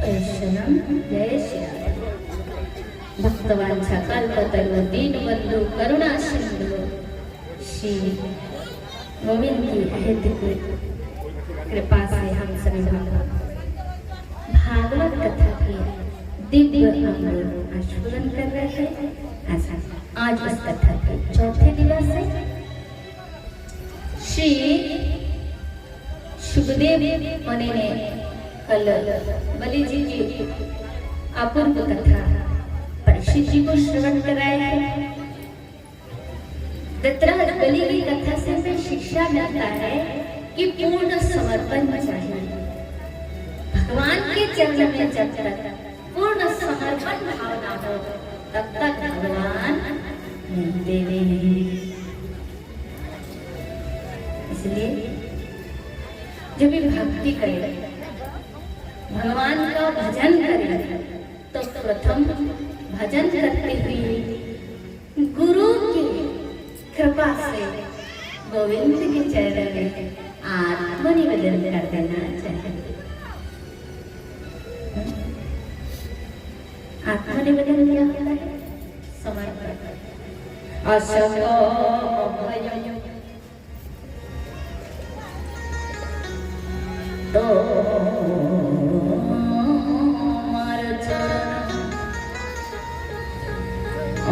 वैष्णव जय श्री भक्तवांछा कल्पतरु दीनबंधु करुणा सिंधु श्री गोविंद की अहेतुक कृपा से हम सभी भागवत कथा की दिव्य आस्वादन कर रहे हैं। आज इस कथा के चौथे दिवस है। श्री सुखदेव मुनि ने कल बलि जी की अपूर्व कथा परीक्षित जी को श्रवण कराया है। दत्तराज बलि की कथा से हमें शिक्षा मिलता है कि पूर्ण समर्पण चाहिए भगवान के चरण में। जब तक पूर्ण समर्पण भावना हो तब तक भगवान मिलते नहीं। इसलिए जब भी भक्ति करें, भगवान का भजन करें, तो प्रथम भजन करते हुए गुरु की कृपा से गोविंद के चरण में आत्मनिवेदन कर देना चाहिए। आत्मनिवेदन क्या होता है? समर्पण। असको अभयम् तो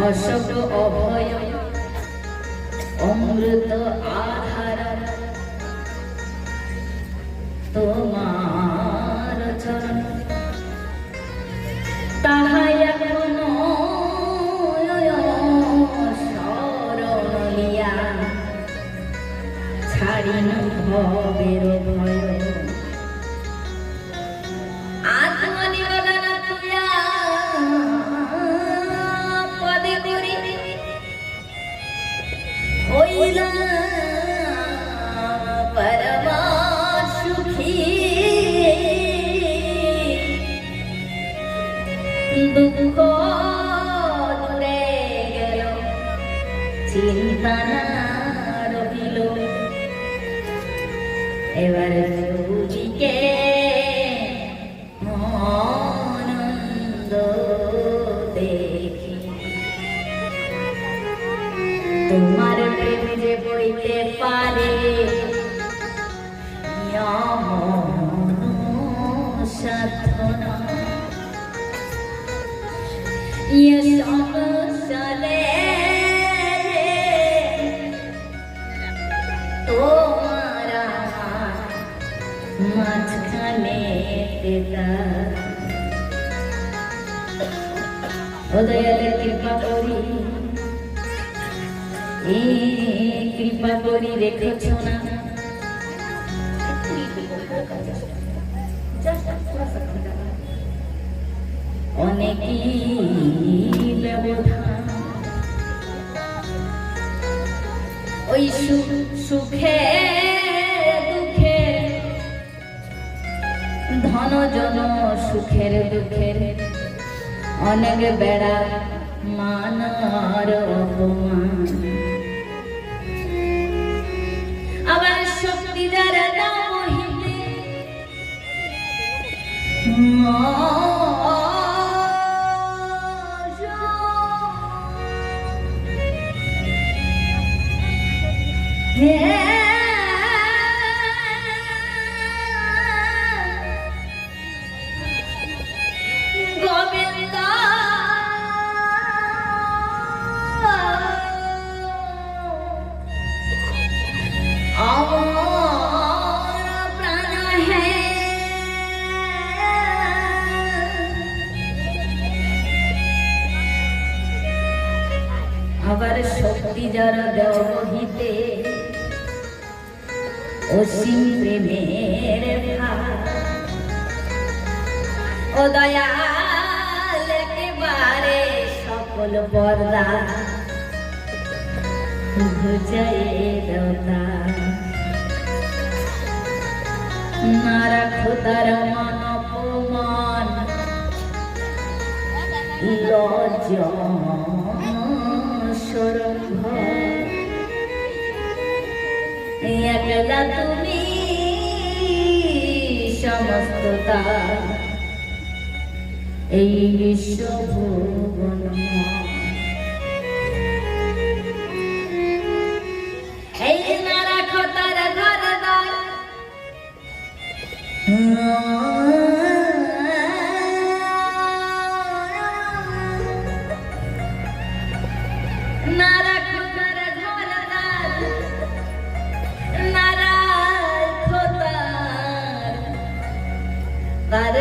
अशोक अभय अमृत आधार তোমার চরণ তাহাই এখন শরণ লিয়া ছাড়িন ভবের ভয় আত্মনিবেদন তুয়া পদে করি হইলা পরমা সুখী দুঃখ দূরে গেল চিন্তা না রহিল এবার যোগীকে আনন্দ দেখি তোমার প্রেম যে বইতে পারে সাধনা ये सब चले तुम्हारा माঝখানে पिता उदयाले कृपा करी कृपा करी রেখেছো না অনেকই ব্যবধান ওই সুখে দুঃখে ধন জন সুখের দুঃখের অনেক বেড়া মান আর অপমান আবার শক্তি যারা দাও হইতে গোবিন্দ আমার প্রাণ হে আবার শক্তি যারা দেও রহিতে অসীম প্রেমের ও দয়াল একেবারে সকল পর্দা ঘুচাই দেওতা না রাখো তার মান অপমান লজ্জা সরম্ভ একলা তুমি সমস্ততা এই বিশ্ব ভুবন এই না রাখো তার ঘর দ্বার না রাখো তার ঘর দ্বার না রাখো তার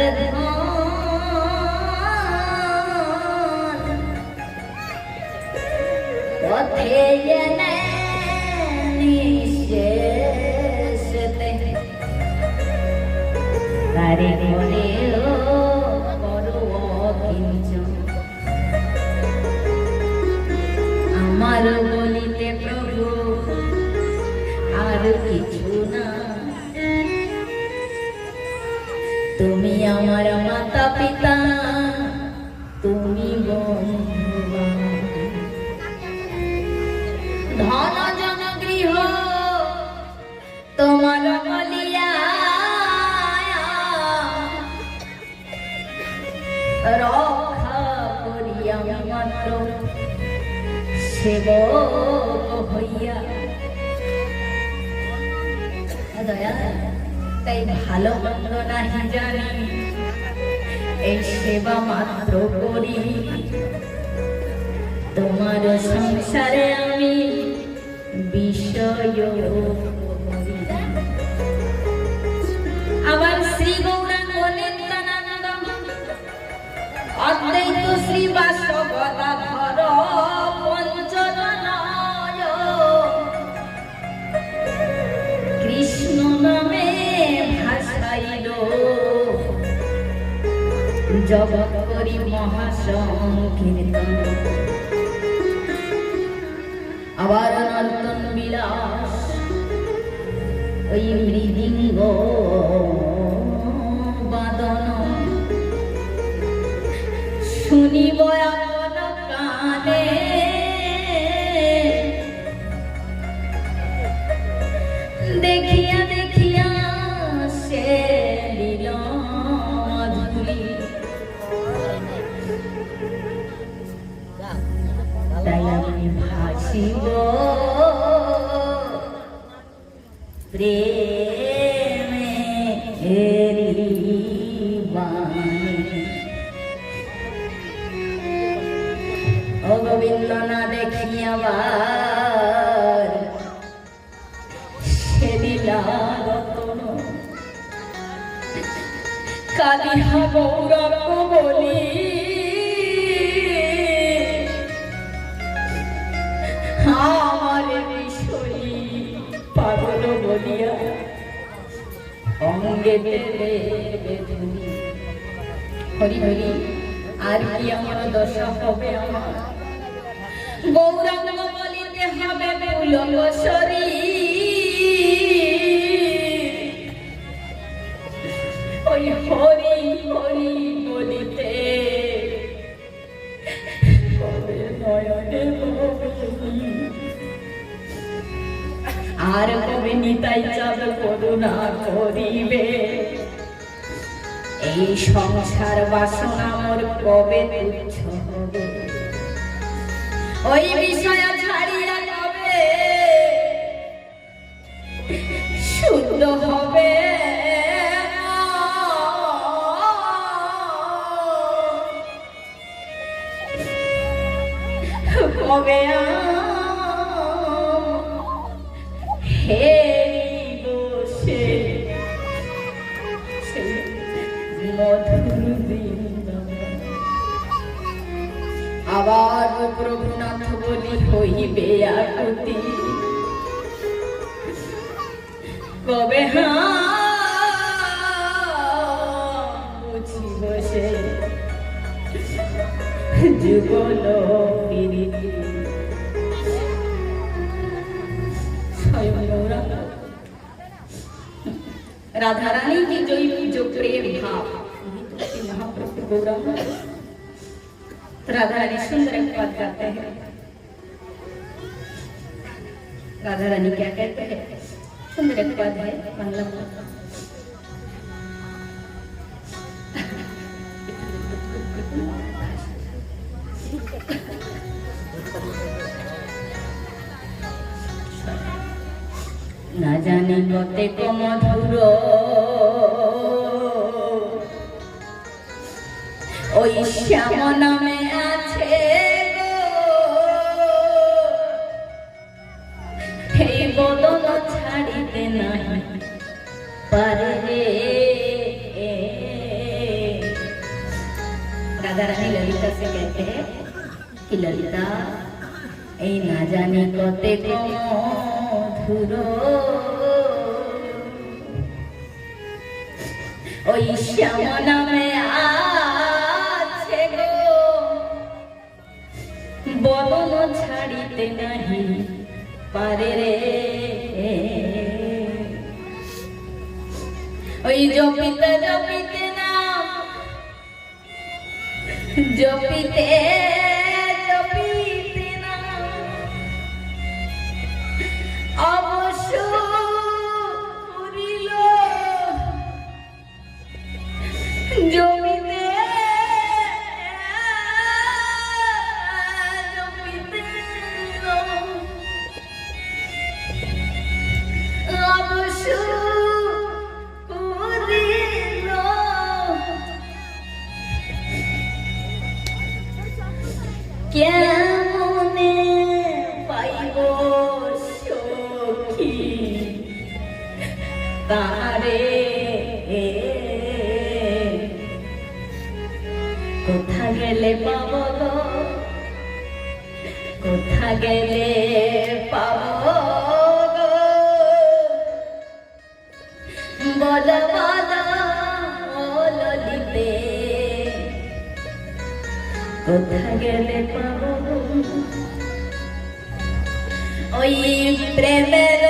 পথে এনে নিঃশেষতে তারে করেও করো কিঞ্চন আমার বলিতে প্রভু আর কিছু না তুমি আমার মাতা পিতা তুমি বন্ধু ধন জন গৃহ তোমার বলিয়া রক্ষা করিয়া মাত্র সেবক হইয়া দয়া তাই ভালো মন্দ নাহি জানি এই সেবা মাত্র করি তোমার সংসারে আমি বিষয় আবার শ্রী গৌরাঙ্গ নিত্যানন্দ অদ্বৈত শ্রী বাসবদাধর পঞ্চতনয় কৃষ্ণ নামে ভাসাইল জগৎ করি মহাসংকীর্তন আবার নর্তন বিলাস ওই মৃদিঙ্গ বাদন শুনিব আপন কানে দেখিয়া দেখিয়া সে লীল মাধুরী তাই আমি ভাসিব প্রেমে ও গোবিন্দ না দেখিয়াবার সে লীলা রতন কালিহা গৌরব বলি আমার বিষয়ী পাগল বলিয়া অঙ্গে দেবে হরি হরি আর কি আমার দশা হবে আমার গৌরাঙ্গ বলিতে হবে পুলক শরীর ওই হরি হরি বলিতে নয়নে আর কবে নিতাই চাঁদ করুণা করিবে এই সংসার বাসনা মোর কবে তুচ্ছ হবে ওই বিষয় ছাড়িয়া কবে শুদ্ধ হবে কবে হে বসে মধুর বৃন্দাবন আবার প্রভুনাথ বলি হইবে আকুতি কবে বুঝি বসে যুগল প্রীতি राधा रानी की जो प्रेम भाव महाप्रभु गौरांग राधा रानी सुंदर एक बात करते हैं राधा रानी क्या कहते हैं सुंदर एक बात है मतलब না জানি কতেক মধুর ওই শ্যাম নামে আছে এই বদন ছাড়িতে নাই পারে রে। राधा रानी ललिता से कहते हैं कि ललिता এই না জানি কতেক মধুর ওই শ্যাম নামে আছে গো বদন ছাড়িতে নাহি পারে রে। ওই জপিতে জপিতে নাম জপিতে জপিতে নাম অবশ্য পুরিল জমিতে জপিতে অবশ্য পুরিল কেমনে পাইব সখী তারে কোথা গেলে পাব গো কোথা গেলে পাব গো বল বল ও ললিতে কোথা গেলে পাব ওই প্রেমের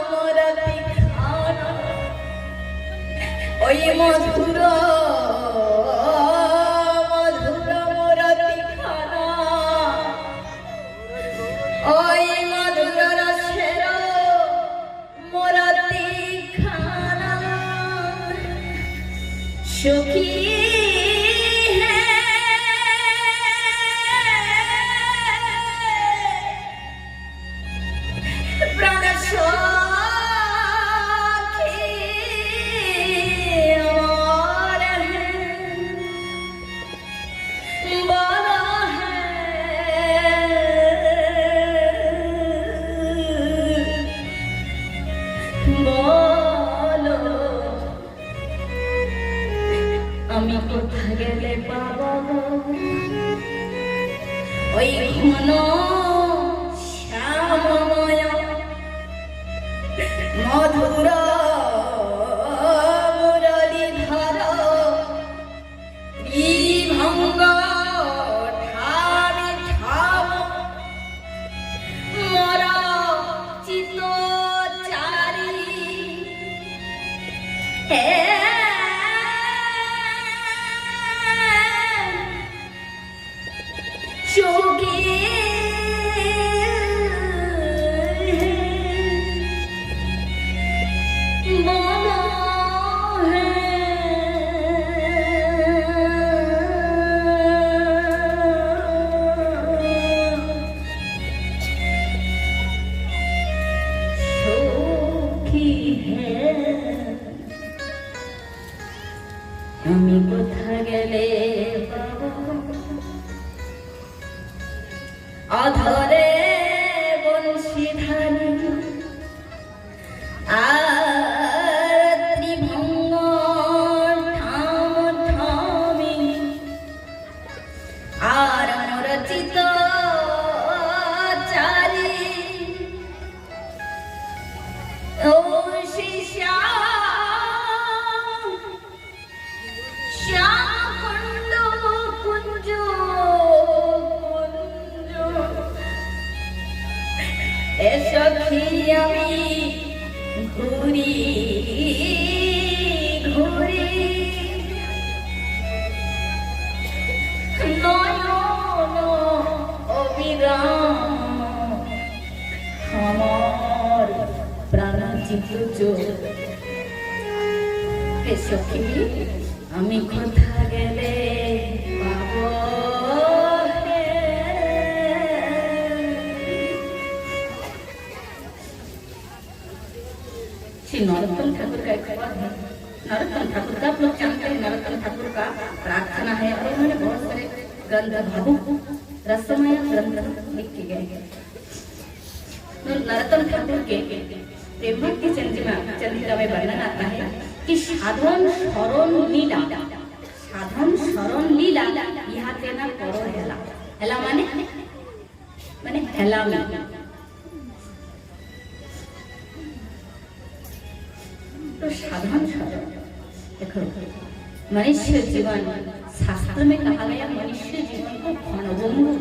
মোরতি খানা ওই মধুর মধুর মোরতি খানা ওই মধুর রসের মোরতি খানা সুখী আমি কোথা গেলে পাব ওই ঘন শ্যামময় মধুর মুরলীধর ত্রিভঙ্গ ঠামি ঠাম মর চিত চারি হে যোগী আমি কোথা গেলে পাবো অধরে বংশীধারী আর ত্রিভঙ্গ ঠাম ঠামি আর রচিত চারি ও শিষ্যা সখী আমি ঘুরি ঘুরি নয়ন অবিরাম আমার প্রাণ চিত্ত সখী আমি কোথা গেলে পাবো नरोत्तम ठाकुर का एक पद है। नरोत्तम ठाकुर का आप लोग जानते हैं, नरोत्तम ठाकुर का प्रार्थना है और उन्होंने बहुत सारे ग्रंथ भावुक रसमय ग्रंथ लिखे गए। नरोत्तम ठाकुर के प्रेम भक्ति चंद्रिका में वर्णन आता है कि साधन शरण लीला, साधन शरण लीला यहाँ तेना करो हेला। हेला माने हेला में तो साधन शरण। देखो मनुष्य जीवन शास्त्र में कहा गया, मनुष्य जीवन को क्षणभंगुर,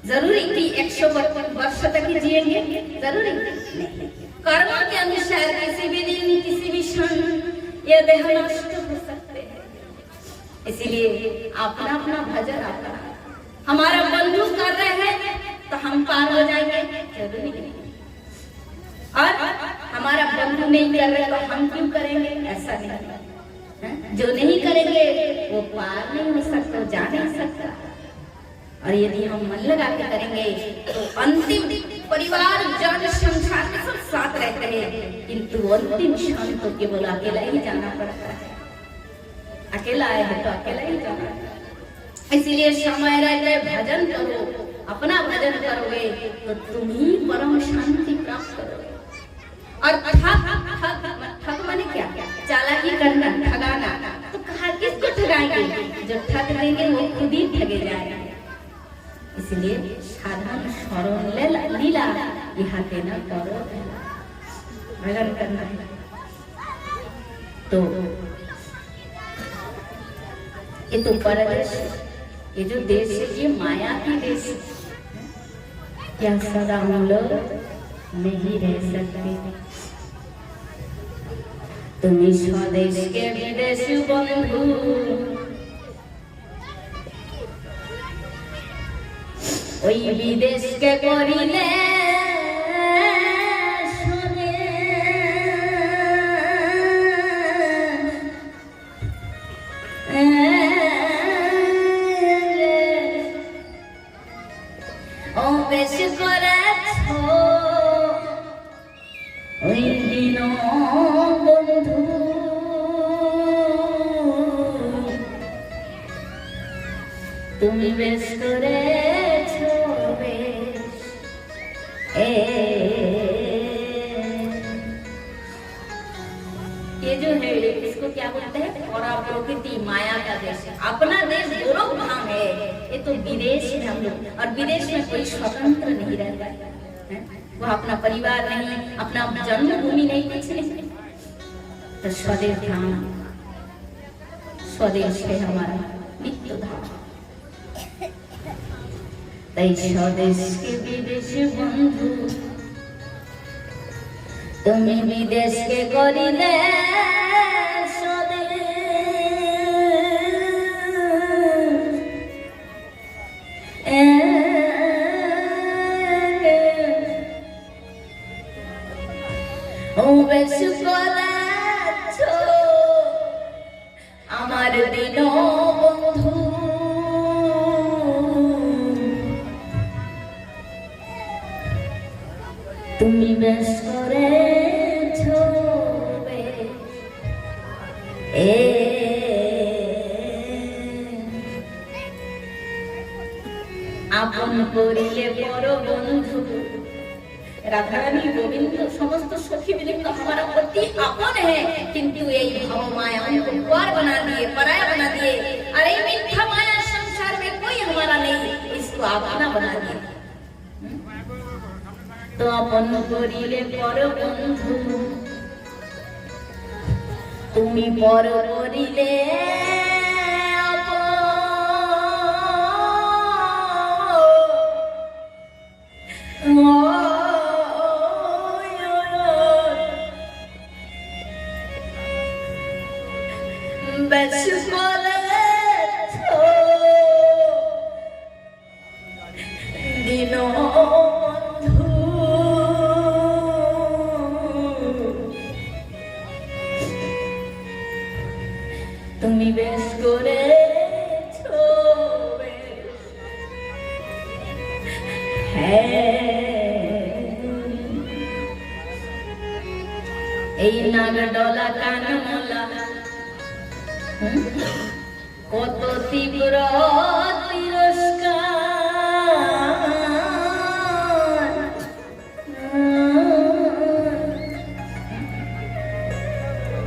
जरूरी कि 152 वर्ष तक ही जिएंगे, जरूरी नहीं। कर्म के अनुसार किसी भी दिन किसी भी क्षण ये देह नष्ट हो सकते हैं। इसीलिए अपना अपना भजन अपना, हमारा बंधु कर रहे हैं तो हम पार हो जाएंगे, जरूरी नहीं। और हमारा बंधु नहीं कर रहे तो हम क्यों करेंगे, ऐसा नहीं। जो नहीं करेंगे वो पार नहीं हो सकता, जा नहीं सकता। और यदि हम मन लगा के करेंगे तो अंतिम परिवार जन संसार में सब साथ रहते हैं, किंतु अंतिम क्षण तो केवल अकेला ही जाना पड़ता है। अकेला आए हैं तो अकेला ही जाना है। इसीलिए समय रहते भजन करो, अपना भजन करोगे तो तुम ही परम शांति प्राप्त करोगे। और ठग माने क्या, चालाकी करना, ठगाना, तो कहा किसको ठगाएंगे, जो ठग देंगे वो खुद ही ठगे जाएंगे। इसलिए साधन शरण लीला यहाँ देना करो, भजन करना है। तो ये तो परदेश, ये जो देश है ये माया की देश है, क्या सदा हम लोग नहीं रह सकते। तुम स्वदेश के विदेश बंधु, ওই বিদেশকে করিলে ও বেশ করেছ ওই দিন বন্ধু, তুমি বেশ করে ये जो है इसको क्या बोलते हैं, परा प्रकृति माया का देश है। अपना देश गोलोक धाम है, ये तो विदेश है हम लोग। और विदेश में कोई स्वतंत्र नहीं रहता है, वो अपना परिवार नहीं, अपना जन्मभूमि नहीं, कुछ नहीं। तो स्वदेश धाम, स्वदेश है हमारा नित्य धाम। स्वदेश के विदेश बंधु, तुम विदेश के करिले বেশ করেছ আমার দিন বন্ধু, তুমি বেশ করেছ আপন করিলে বড় বন্ধু। राधा रानी गोविंद समस्त सखी मिलकर हमारा अति अपन है, किंतु यही भाव माया हमको पर बना दिए, पराया बना दिए। अरे मिथ्या माया संसार में कोई हमारा नहीं, इसको अपना बना दिए। तो अपन करिले पर बंधु, तुमी पर करिले তুমি বেশ করেছ এই নাগ ডলা কানমলা কত তীব্র তিরস্কার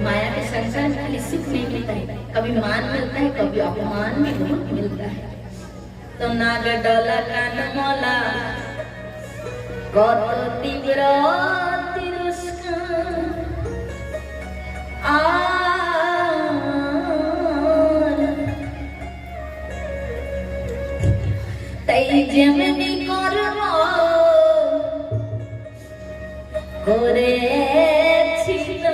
माया के संसार खाली सुख नहीं मिलता है, कभी मान मिलता है, कभी अपमान भी बहुत मिलता है। तो नाग डोला कानमला कत तीव्र तिरस्कार তাই যেমনি কর্ম করেছিল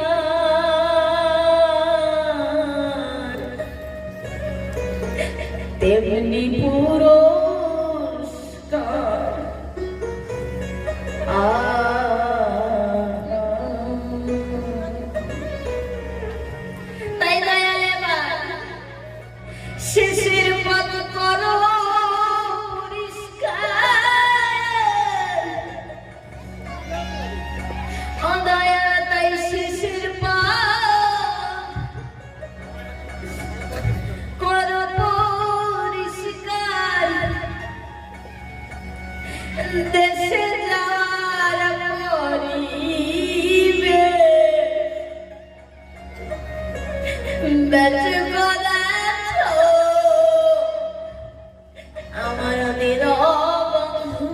তেমনি পুরস্কার তাই দয়াল এবার শেষের পথ করো পরিষ্কার ও দয়া তাই শেষের পথ করো পরিষ্কার দেশে যাওয়ার পরিবে বেঁচে গেছ আমার বন্ধু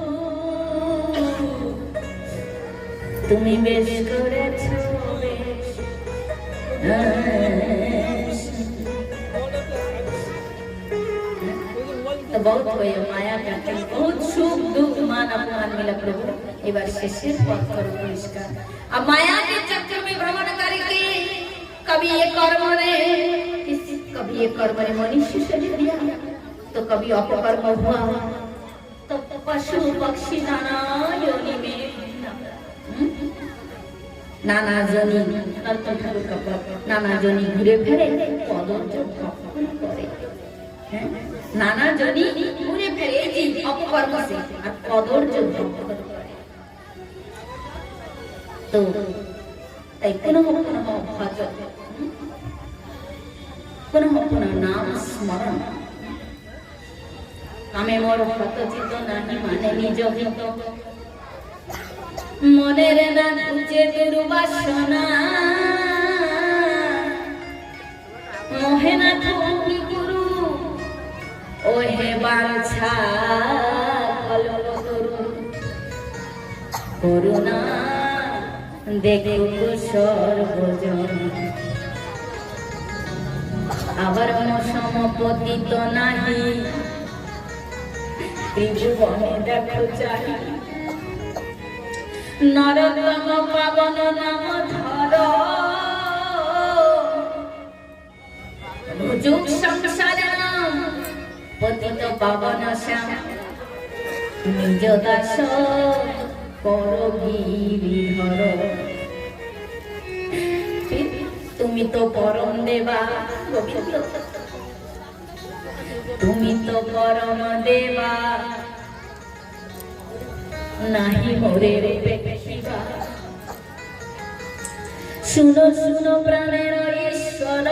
তুমি বেশ করেছ तो बहुत हुए माया करते बहुत सुख दुख मान अपमान मिला प्रभु एक बार शेषेर पथ करो परिष्कार अब माया के चक्कर में भ्रमण करके कभी ये कर्म ने मनुष्य शरीर दिया तो कभी अपकर्म हुआ तो पशु पक्षी नाना योनि में नाना जोनी नर्तन ठाकुर का नाना जोनी घुरे फिरे पदोर्जन भक्षण करे नाना जोनी घुरे फिरे जी अपकर्म से और पदोर्जन भक्षण करे तो তাই পুনঃ পুনঃ ভজন পুনঃ পুনঃ নাম স্মরণ আমি মোর হতচিত নাহি মানে নিজ হিত মনের না খুঁজে দুর্বাসনা মোহে না ঠকি গুরু ও হে বাঞ্ছা কল্প তরু করুণা দেখুক সর্বজন আবার সমপতিত নাহি ত্রিভুবনে দেখো চাহি নরতম পাবন নাম ধর যুগ সংসারে নাম পতিত পাবন শ্যাম নিজ দাস করো গিরিহর তুমি তো পরম দেবা গোবিন্দ তুমি তো পরম দেবা নাহি মোরে পেখিবা শুনো শুনো প্রাণের ঈশ্বর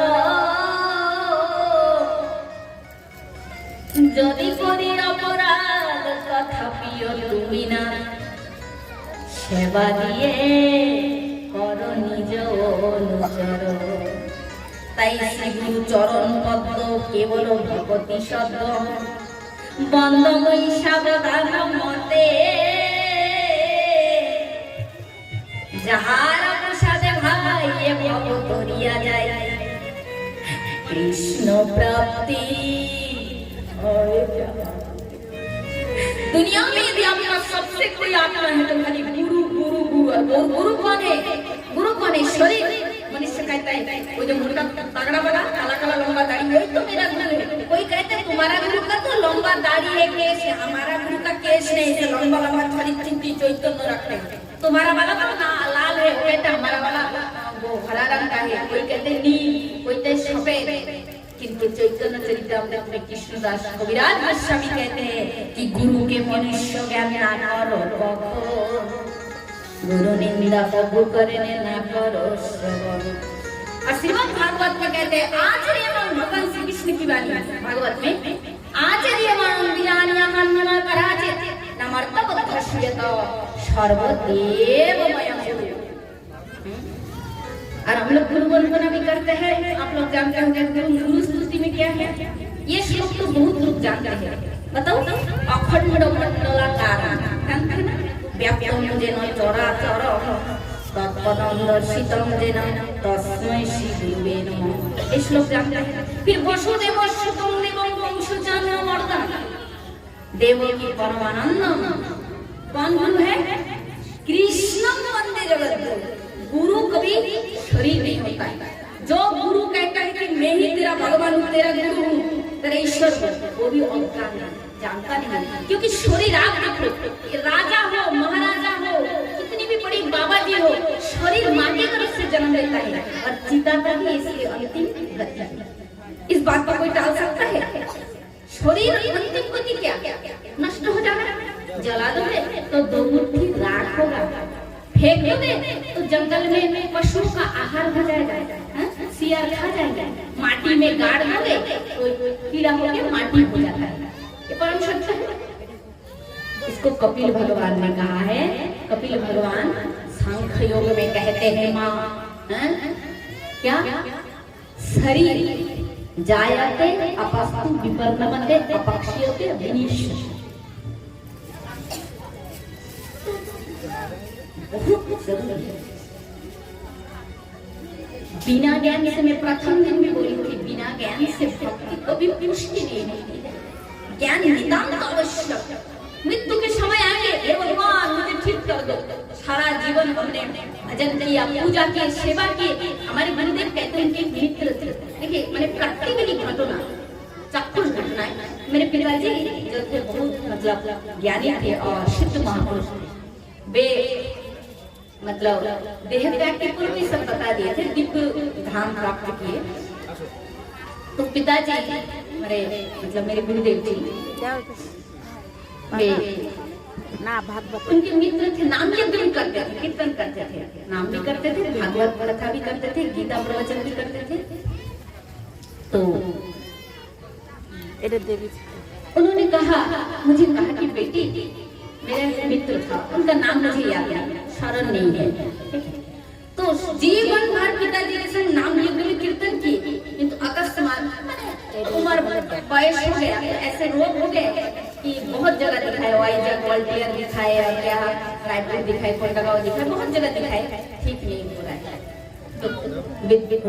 যদি করি অপরাধ তথাপিও তুমি না সেবা দিয়ে কর নিজ অনুচর তাই শ্রী গুরু চরণ পদ্ম কেবল ভগবতী শব্দ বন্দময়ী সাবধান মতে যাহার প্রসাদে ভাই ভব করিয়া যায় কৃষ্ণ প্রাপ্তি दुनिया में यदि आपका सबसे कोई आत्मा है तो खाली गुरु गुरु गुरु वो गुरु कौन है शरीर मनुष्य कहता है वो जो मुर्गा तगड़ा बड़ा काला काला लंबा दाढ़ी वही तो मेरा गुरु है कोई कहता है तुम्हारा गुरु का तो लंबा दाढ़ी है केस है हमारा गुरु का केस नहीं है लंबा लंबा खाली चिंती चैतन्य रखते हैं तुम्हारा वाला तो ना लाल है वो कहता हमारा वाला वो हरा रंग का है कोई कहते नील कोई कहते सफेद किंतु चैतन्य चरितामृत में कृष्णदास कविराज गोस्वामी कहते हैं कि गुरु के मनुष्य ज्ञान ना करो गुरु निंदा प्रभु करने ना करो श्रवण। और श्रीमद् भागवत में कहते हैं आचार्यवान भगवान श्री कृष्ण की वाणी भागवत में आचार्यवान विरानियामान्यमा कराचित नमर्तबद्धश्यत सर्वदेवमयं गुरु। और हम लोग गुरु वंदना भी करते हैं। आप लोग जानते होंगे गुरु स्तुति में क्या है। ये श्लोक तो बहुत लोग जानते हैं। बताओ अखंड मंडलाकार व्याप्तं येन चराचरः तत्पदं दर्शितं येन तस्मै श्री गुरुवे नमः। ये श्लोक जानते हैं। फिर वसुदेवस्य तं देवं वंशजानमर्दनं देवकी परमानंदम। कौन गुरु है? कृष्णं वंदे जगद्गुरु। गुरु कभी शरीर नहीं होता है। जो गुरु कहता है कि मैं ही तेरा भगवान हूँ, तेरा गुरु हूँ, तेरा ईश्वर हूँ, वो भी अज्ञान है, जानता नहीं। क्योंकि शरीर आप देखो, राजा हो, महाराजा हो, कितनी भी बड़ी बाबा जी हो, शरीर माटी का रूप से जन्म लेता है और चिता का भी इसकी अंतिम गति है। इस बात पर कोई टाल सकता है? शरीर अंतिम गति क्या? नष्ट हो जाना। जला दोगे तो दो मुट्ठी राख होगा, फेंक दोगे तो जंगल में पशुओं का आहार हो जाएगा, सियार खा जाएगा। माटी में गाड़ दोगे तो कीड़ा होकर माटी हो जाता है। ये परम सत्य है। इसको कपिल भगवान ने कहा है। कपिल भगवान सांख्य योग में कहते हैं माँ क्या शरीर जायते अपस्तु विपर्णमते अपक्ष्यते विनिश्य। बहुत जरूरी है। बिना ज्ञान से मैं प्रथम दिन में बोली थी, बिना ज्ञान से भक्ति कभी पुष्टि नहीं होती है। ज्ञान नितांत आवश्यक। मृत्यु के समय आगे हे भगवान मुझे ठीक कर दो। सारा जीवन हमने भजन किया, पूजा की, सेवा की। हमारे गुरुदेव कहते हैं कि मित्र थे। देखिए मैंने प्रैक्टिकली घटना चाक्षुष घटना है। मेरे पिताजी जो थे बहुत मतलब ज्ञानी थे और सिद्ध महापुरुष थे। वे मतलब देह त्याग के पूर्व ही सब बता दिए थे, दिव्य धाम प्राप्त किए। तो पिताजी मेरे मतलब मेरे गुरुदेव जी उनके मित्र थे। नाम यज्ञ भी करते थे, कीर्तन करते थे, नाम भी करते थे, भागवत कथा भी करते थे, गीता प्रवचन भी करते थे। तो उन्होंने कहा मुझे कहा कि बेटी मेरा मित्र था, उनका नाम मुझे याद नहीं, शरण नहीं है। तो जीवन भर पिताजी के संग नाम यज्ञ में कीर्तन किए, किंतु अकस्मात उम्र वयस हो गया, ऐसे रोग हो गए कि बहुत जगह दिखाए, वाइजग ग्वालियर दिखाए, क्या रायपुर दिखाए, कोलकाता दिखाए, बहुत जगह दिखाए, ठीक नहीं हो रहा है। तो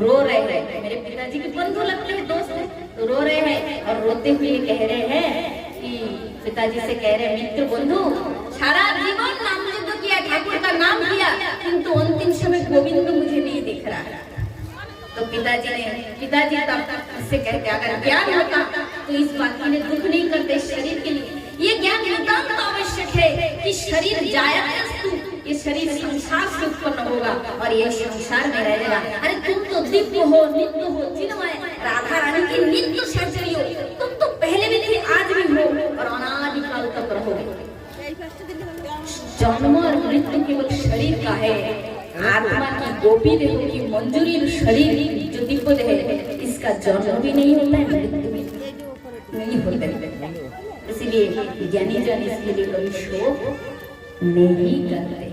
रो रहे हैं। मेरे पिताजी के बंधु लगते हैं, दोस्त हैं, तो रो रहे हैं और रोते हुए कह रहे हैं कि पिताजी से कह रहे हैं मित्र बंधु सारा जीवन नाम यज्ञ किया, ठाकुर का नाम किया, किंतु अंतिम समय गोविंद मुझे नहीं दिख रहा। तो पिताजी तब से कहते अगर ज्ञान होता तो इस बात के लिए दुख नहीं करते शरीर के लिए। ये ज्ञान नितांत आवश्यक है कि शरीर जायते, ये शरीर संसार से उत्पन्न होगा और ये संसार में रहेगा। अरे तुम तो दिव्य हो, नित्य हो, चिन्मय राधा रानी की नित्य सहचरी हो। तुम तो पहले भी थे, आज भी हो और अनादिकाल तक रहोगे। जन्म और मृत्यु केवल शरीर का है। आत्मा की गोपी देह की मंजूरी शरीर जो दिव्य है, इसका जन्म भी नहीं होता है, मृत्यु भी नहीं होता है। इसलिए ज्ञानी जन इसके लिए कभी शोक नहीं करते।